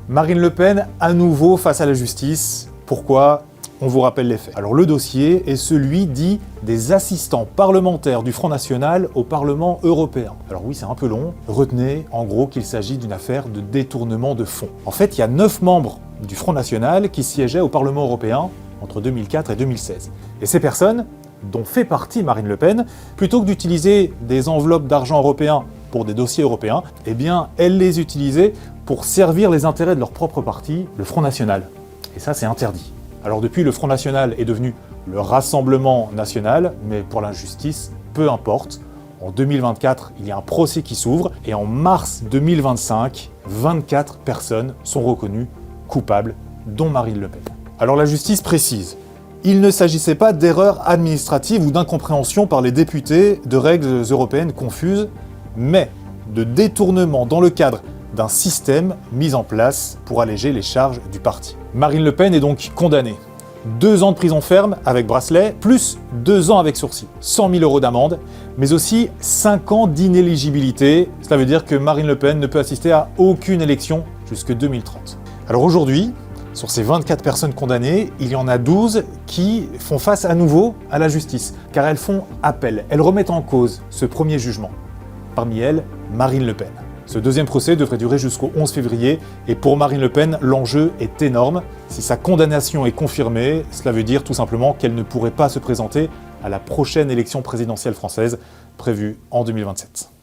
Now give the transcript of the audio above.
Marine Le Pen, à nouveau face à la justice. Pourquoi? On vous rappelle les faits. Alors le dossier est celui dit des assistants parlementaires du Front National au Parlement européen. Alors oui, c'est un peu long. Retenez en gros qu'il s'agit d'une affaire de détournement de fonds. En fait, il y a 9 membres du Front National qui siégeaient au Parlement européen entre 2004 et 2016. Et ces personnes, dont fait partie Marine Le Pen, plutôt que d'utiliser des enveloppes d'argent européen pour des dossiers européens, eh bien, elles les utilisaient pour servir les intérêts de leur propre parti, le Front National. Et ça, c'est interdit. Alors depuis, le Front National est devenu le Rassemblement National, mais pour l'injustice, peu importe. En 2024, il y a un procès qui s'ouvre, et en mars 2025, 24 personnes sont reconnues coupables, dont Marine Le Pen. Alors la justice précise, il ne s'agissait pas d'erreurs administratives ou d'incompréhension par les députés de règles européennes confuses, mais de détournement dans le cadre d'un système mis en place pour alléger les charges du parti. Marine Le Pen est donc condamnée. 2 ans de prison ferme avec bracelet, plus 2 ans avec sursis. 100 000 € d'amende, mais aussi 5 ans d'inéligibilité. Cela veut dire que Marine Le Pen ne peut assister à aucune élection jusque 2030. Alors aujourd'hui, sur ces 24 personnes condamnées, il y en a 12 qui font face à nouveau à la justice, car elles font appel. Elles remettent en cause ce premier jugement. Parmi elles, Marine Le Pen. Ce deuxième procès devrait durer jusqu'au 11 février, et pour Marine Le Pen, l'enjeu est énorme. Si sa condamnation est confirmée, cela veut dire tout simplement qu'elle ne pourrait pas se présenter à la prochaine élection présidentielle française, prévue en 2027.